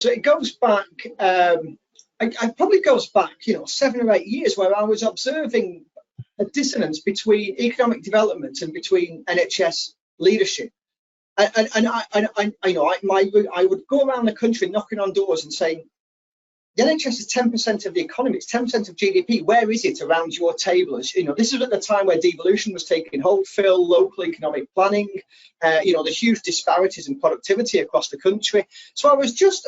So it goes back, it probably goes back, 7 or 8 years, where I was observing a dissonance between economic development and between NHS leadership. I would go around the country knocking on doors and saying, the NHS is 10% of the economy, it's 10% of GDP. Where is it around your table? This is at the time where devolution was taking hold, Phil, local economic planning, the huge disparities in productivity across the country. So I was just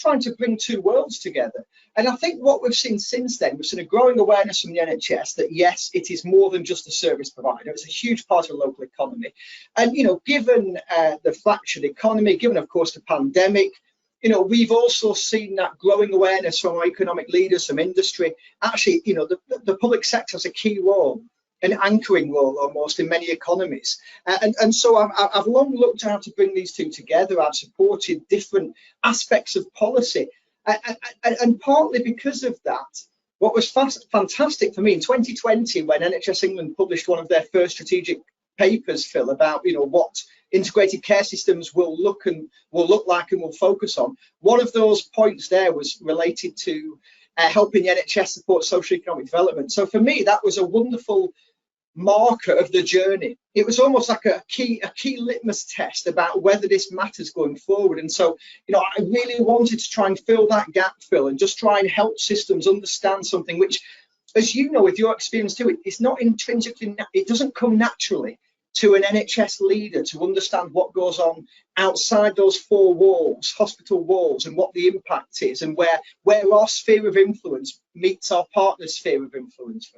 trying to bring two worlds together. And I think what we've seen since then, we've seen a growing awareness from the NHS that yes, it is more than just a service provider. It's a huge part of the local economy. And, given the fractured economy, given, of course, the pandemic, we've also seen that growing awareness from our economic leaders, from industry. Actually, the public sector has a key role, an anchoring role almost in many economies. And so I've long looked at how to bring these two together. I've supported different aspects of policy. And partly because of that, what was fantastic for me in 2020, when NHS England published one of their first strategic papers, Phil, about what integrated care systems will look like and will focus on. One of those points there was related to helping the NHS support social economic development. So for me, that was a wonderful marker of the journey. It was almost like a key litmus test about whether this matters going forward. And so, I really wanted to try and fill that gap, Phil, and just try and help systems understand something which, as you know, with your experience too, it's not intrinsically, it doesn't come naturally to an NHS leader to understand what goes on outside those four walls, hospital walls, and what the impact is, and where our sphere of influence meets our partner's sphere of influence.